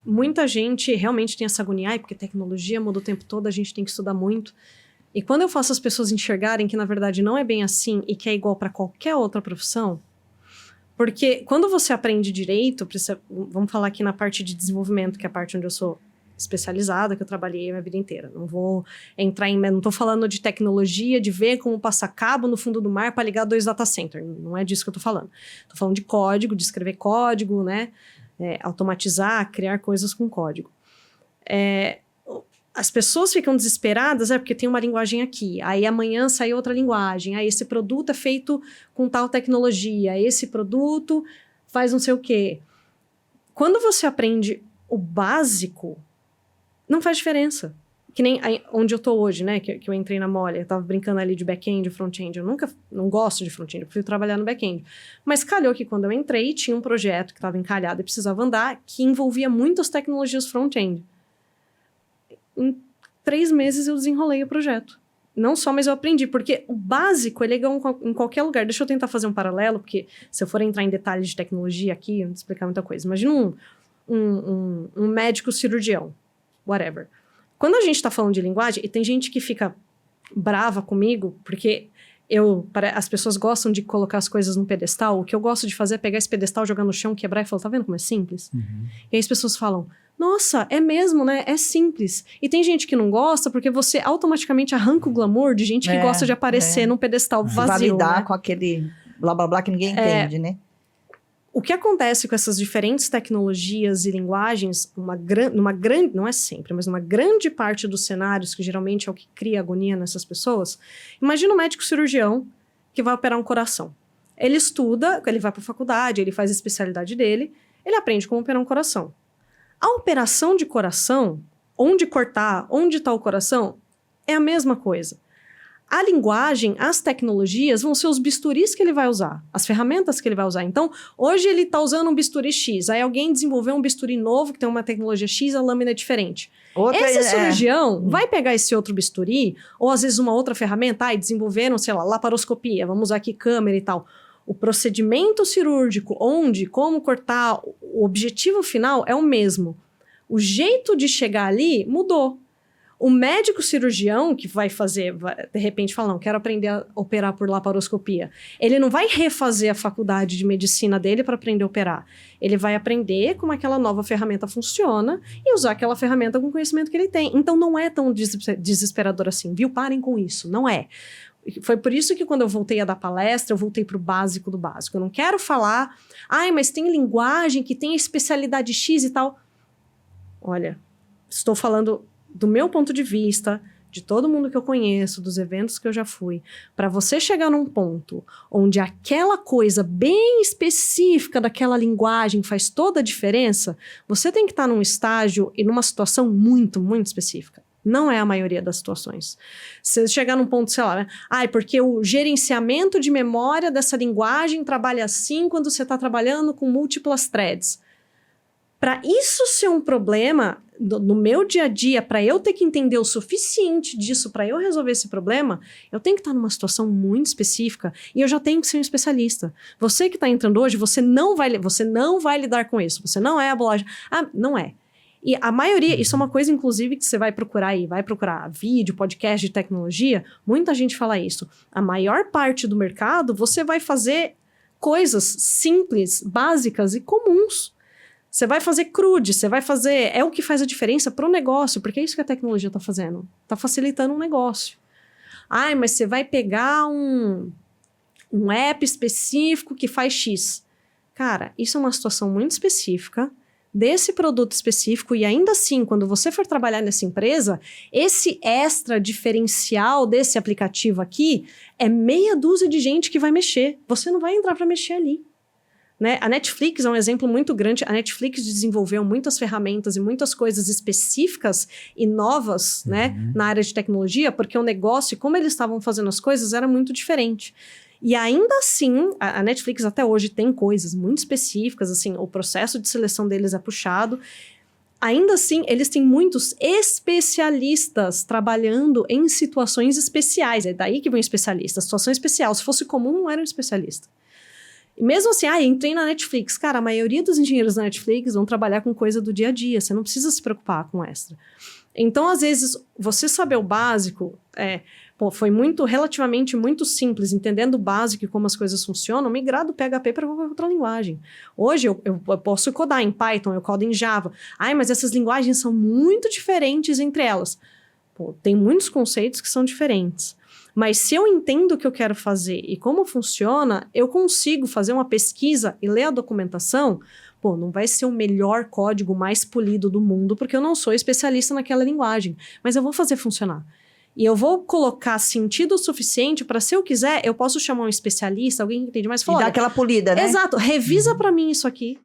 muita gente realmente tem essa agonia, porque tecnologia muda o tempo todo, a gente tem que estudar muito. E quando eu faço as pessoas enxergarem que, na verdade, não é bem assim e que é igual para qualquer outra profissão, porque quando você aprende direito, vamos falar aqui na parte de desenvolvimento, que é a parte onde eu sou especializada, que eu trabalhei a minha vida inteira. Não vou entrar não estou falando de tecnologia, de ver como passar cabo no fundo do mar para ligar 2 data centers. Não é disso que eu estou falando. Estou falando de código, de escrever código, né? Automatizar, criar coisas com código. As pessoas ficam desesperadas, porque tem uma linguagem aqui, aí amanhã sai outra linguagem, aí esse produto é feito com tal tecnologia, esse produto faz não sei o quê. Quando você aprende o básico, não faz diferença. Que nem onde eu tô hoje, né, que eu entrei na Molly, eu tava brincando ali de back-end e front-end, eu não gosto de front-end, eu prefiro trabalhar no back-end. Mas calhou que quando eu entrei, tinha um projeto que estava encalhado e precisava andar, que envolvia muitas tecnologias front-end. Em 3 meses eu desenrolei o projeto. Não só, mas eu aprendi, porque o básico é legal em qualquer lugar. Deixa eu tentar fazer um paralelo, porque se eu for entrar em detalhes de tecnologia aqui, eu não vou explicar muita coisa. Imagina um médico cirurgião, whatever. Quando a gente está falando de linguagem, e tem gente que fica brava comigo, porque as pessoas gostam de colocar as coisas num pedestal, o que eu gosto de fazer é pegar esse pedestal, jogar no chão, quebrar e falar, tá vendo como é simples? Uhum. E aí as pessoas falam, nossa, é mesmo, né? É simples. E tem gente que não gosta porque você automaticamente arranca o glamour de gente que gosta de aparecer num pedestal vazio. Validar, né? com aquele blá blá blá que ninguém entende, né? O que acontece com essas diferentes tecnologias e linguagens, não é sempre, mas numa grande parte dos cenários, que geralmente é o que cria agonia nessas pessoas, imagina um médico cirurgião que vai operar um coração. Ele estuda, ele vai para a faculdade, ele faz a especialidade dele, ele aprende como operar um coração. A operação de coração, onde cortar, onde está o coração, é a mesma coisa. A linguagem, as tecnologias vão ser os bisturis que ele vai usar, as ferramentas que ele vai usar. Então, hoje ele está usando um bisturi X, aí alguém desenvolveu um bisturi novo que tem uma tecnologia X, a lâmina é diferente. Esse cirurgião vai pegar esse outro bisturi, ou às vezes uma outra ferramenta, e desenvolveram, sei lá, laparoscopia, vamos usar aqui câmera e tal. O procedimento cirúrgico, como cortar, o objetivo final é o mesmo. O jeito de chegar ali mudou. O médico cirurgião que vai fazer, de repente fala, não, quero aprender a operar por laparoscopia. Ele não vai refazer a faculdade de medicina dele para aprender a operar. Ele vai aprender como aquela nova ferramenta funciona e usar aquela ferramenta com o conhecimento que ele tem. Então não é tão desesperador assim, viu? Parem com isso, não é. Foi por isso que quando eu voltei a dar palestra, eu voltei para o básico do básico. Eu não quero falar, mas tem linguagem que tem especialidade X e tal. Olha, estou falando do meu ponto de vista, de todo mundo que eu conheço, dos eventos que eu já fui, para você chegar num ponto onde aquela coisa bem específica daquela linguagem faz toda a diferença, você tem que estar num estágio e numa situação muito, muito específica. Não é a maioria das situações. Você chegar num ponto, sei lá, né? Porque o gerenciamento de memória dessa linguagem trabalha assim quando você está trabalhando com múltiplas threads. Para isso ser um problema no meu dia a dia, para eu ter que entender o suficiente disso, para eu resolver esse problema, eu tenho que estar numa situação muito específica e eu já tenho que ser um especialista. Você que está entrando hoje, você não vai lidar com isso. Você não é a bolacha. Não é. E a maioria, isso é uma coisa, inclusive, que você vai procurar vídeo, podcast de tecnologia, muita gente fala isso. A maior parte do mercado, você vai fazer coisas simples, básicas e comuns. Você vai fazer crude, é o que faz a diferença para o negócio, porque é isso que a tecnologia está fazendo. Está facilitando um negócio. Mas você vai pegar um app específico que faz X. Cara, isso é uma situação muito específica, desse produto específico, e ainda assim, quando você for trabalhar nessa empresa, esse extra diferencial desse aplicativo aqui é meia dúzia de gente que vai mexer. Você não vai entrar para mexer ali. Né? A Netflix é um exemplo muito grande. A Netflix desenvolveu muitas ferramentas e muitas coisas específicas e novas, né, na área de tecnologia, porque o negócio, como eles estavam fazendo as coisas, era muito diferente. E ainda assim, a Netflix até hoje tem coisas muito específicas, assim, o processo de seleção deles é puxado. Ainda assim, eles têm muitos especialistas trabalhando em situações especiais. É daí que vem especialista. Situação especial. Se fosse comum, não era um especialista. E mesmo assim, entrei na Netflix. Cara, a maioria dos engenheiros da Netflix vão trabalhar com coisa do dia a dia. Você não precisa se preocupar com extra. Então, às vezes, você saber o básico... foi relativamente muito simples, entendendo o básico e como as coisas funcionam, migrar do PHP para qualquer outra linguagem. Hoje, eu posso codar em Python, eu codo em Java. Mas essas linguagens são muito diferentes entre elas. Tem muitos conceitos que são diferentes. Mas se eu entendo o que eu quero fazer e como funciona, eu consigo fazer uma pesquisa e ler a documentação. Não vai ser o melhor código mais polido do mundo, porque eu não sou especialista naquela linguagem. Mas eu vou fazer funcionar. E eu vou colocar sentido suficiente para, se eu quiser, eu posso chamar um especialista, alguém que entende mais. E dar aquela polida, né? Exato. Revisa para mim isso aqui.